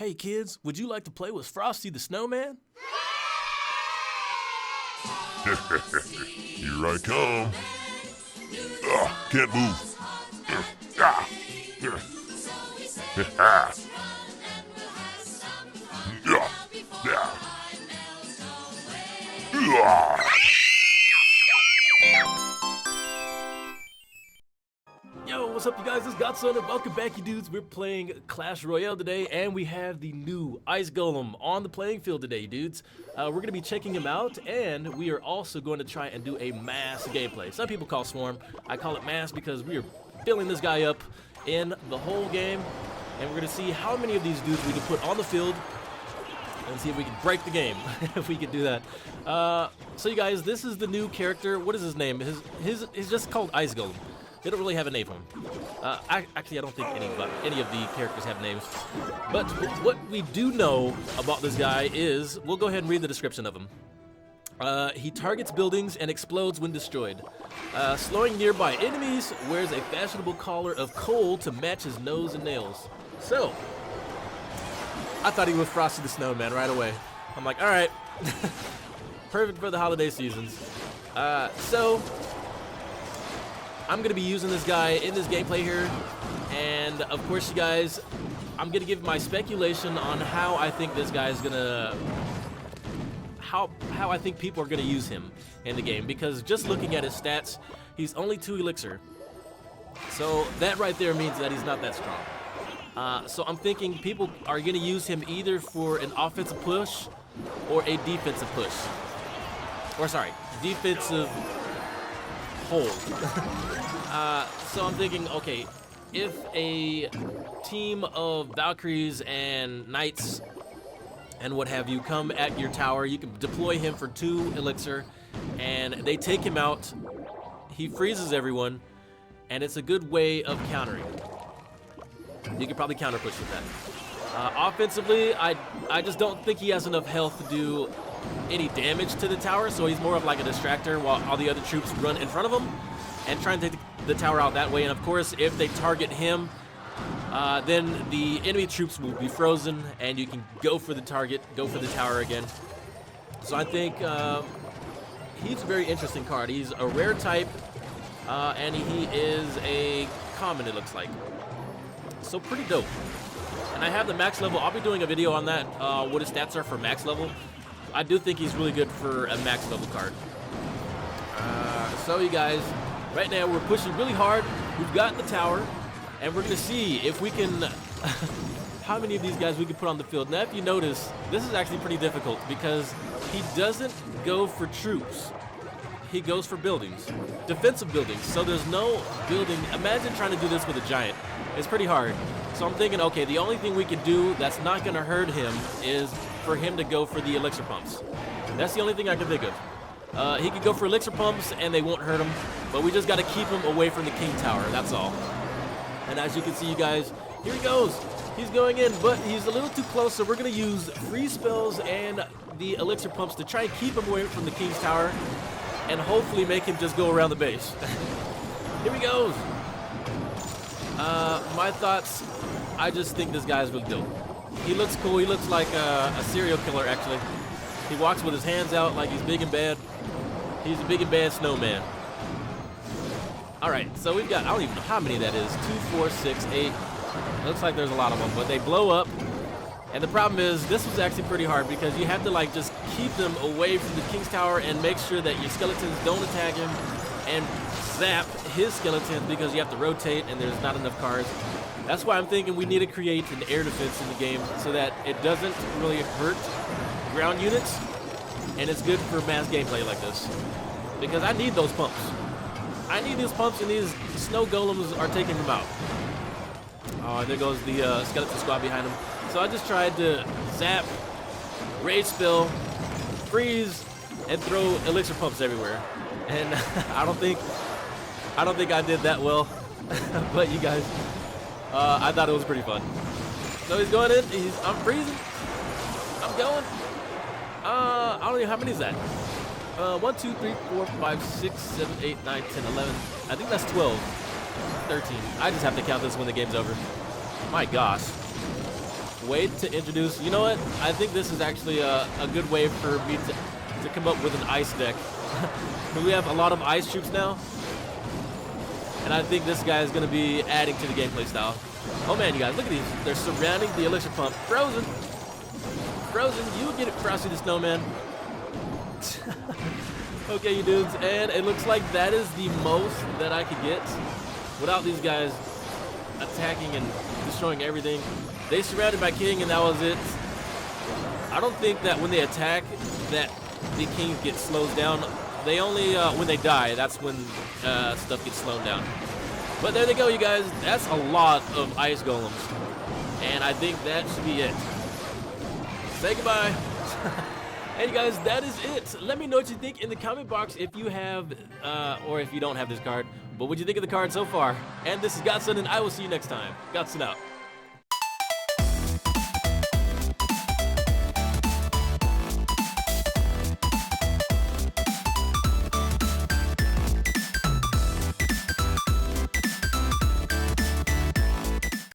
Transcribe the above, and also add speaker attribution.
Speaker 1: Hey kids, would you like to play with Frosty the Snowman?
Speaker 2: Here I come. Can't move.
Speaker 1: Yo, what's up you guys? This is Godson and welcome back you dudes. We're playing Clash Royale today and we have the new Ice Golem on the playing field today, dudes. We're going to be checking him out and we are also going to try and do a mass gameplay. Some people call Swarm. I call it mass because we are filling this guy up in the whole game and we're going to see how many of these dudes we can put on the field and see if we can break the game, if we can do that. So you guys, this is the new character. What is his name? He's just called Ice Golem. They don't really have a name for him. Actually, I don't think any of the characters have names. But what we do know about this guy is, we'll go ahead and read the description of him. He targets buildings and explodes when destroyed. Slowing nearby enemies, wears a fashionable collar of coal to match his nose and nails. So, I thought he was Frosty the Snowman right away. I'm like, alright. Perfect for the holiday seasons. So, I'm going to be using this guy in this gameplay here, and of course you guys, I'm going to give my speculation on how I think this guy is going to, how I think people are going to use him in the game, because just looking at his stats, he's only 2 elixir, so that right there means that he's not that strong. So I'm thinking people are going to use him either for an offensive push or a defensive push, or sorry, defensive hold. So I'm thinking, okay, if a team of Valkyries and Knights and what have you come at your tower, you can deploy him for 2 elixir and they take him out, he freezes everyone, and it's a good way of countering. You could probably counter push with that. Offensively, I just don't think he has enough health to do any damage to the tower, so he's more of like a distractor while all the other troops run in front of him and try and take the tower out that way. And of course, if they target him, then the enemy troops will be frozen and you can go for the target, go for the tower again. So I think he's a very interesting card. He's a rare type and he is a common, it looks like. So pretty dope. And I have the max level. I'll be doing a video on that, what his stats are for max level. I do think he's really good for a max level card. So you guys, right now we're pushing really hard. We've got the tower, and we're gonna see if we can, how many of these guys we can put on the field. Now if you notice, this is actually pretty difficult because he doesn't go for troops. He goes for buildings, defensive buildings. So there's no building. Imagine trying to do this with a giant. It's pretty hard. So I'm thinking, okay, the only thing we can do that's not gonna hurt him is for him to go for the elixir pumps. That's the only thing I can think of. He could go for elixir pumps and they won't hurt him, but we just got to keep him away from the king tower, that's all. And as you can see, you guys, here he goes. He's going in, but he's a little too close, so we're going to use freeze spells and the elixir pumps to try and keep him away from the king's tower and hopefully make him just go around the base. Here he goes. My thoughts, I just think this guy's really dope. He looks cool. He looks like a serial killer, actually. He walks with his hands out like he's big and bad. He's a big and bad snowman. All right, so we've got, I don't even know how many that is. 2, 4, 6, 8. Looks like there's a lot of them, but they blow up. And the problem is, this was actually pretty hard because you have to like just keep them away from the king's tower and make sure that your skeletons don't attack him and zap his skeletons because you have to rotate and there's not enough cards. That's why I'm thinking we need to create an air defense in the game so that it doesn't really hurt ground units, and it's good for mass gameplay like this. Because I need those pumps. I need these pumps, and these snow golems are taking them out. Oh, there goes the skeleton squad behind him. So I just tried to zap, rage spell, freeze, and throw elixir pumps everywhere. And I don't think I did that well. But you guys, I thought it was pretty fun. So he's going in. I'm freezing. I'm going. I don't know how many is that. 1, 2, 3, 4, 5, 6, 7, 8, 9, 10, 11. I think that's 12. 13. I just have to count this when the game's over. My gosh. way to introduce. You know what? I think this is actually a good way for me to come up with an ice deck. We have a lot of ice troops now, and I think this guy is going to be adding to the gameplay style. Oh man, you guys, look at these. They're surrounding the elixir pump. Frozen. Frozen, you get it, Frosty the Snowman. Okay, you dudes, and it looks like that is the most that I could get without these guys attacking and destroying everything. They surrounded my king, and that was it. I don't think that when they attack that the king gets slowed down. They only, when they die, that's when stuff gets slowed down. But there they go, you guys. That's a lot of ice golems. And I think that should be it. Say goodbye. Hey, you guys, that is it. Let me know what you think in the comment box if you have, or if you don't have this card. But what do you think of the card so far? And this is Godson, and I will see you next time. Godson out.